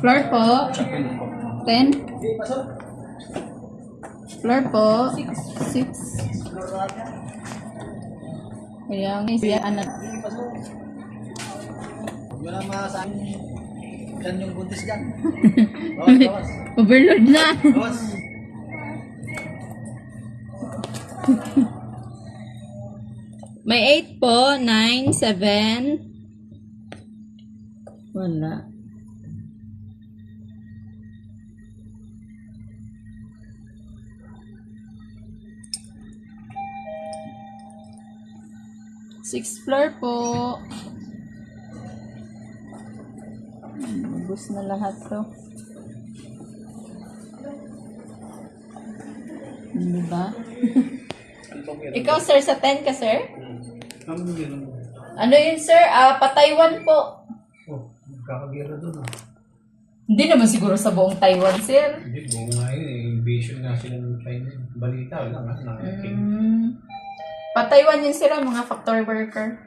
Floor po. 10. Floor po. 6. Kaya siya anak. Wala masaan. Yan yung buntis dyan. Bawas. Overload na. Bawas. May 8 po, 9, 7. Wala. Sixth floor po. Ubus na lahat to. Diba? Ikaw sir, sa 10 ka sir? Ano yun sir? Pa-Taiwan po. Oh, kakagera doon ah. Hindi naman siguro sa buong Taiwan sir. Hindi, buong nga yun. Invasion nga sila ng China. Balita lang ha. Pa-Taiwan yun sila, mga factory worker.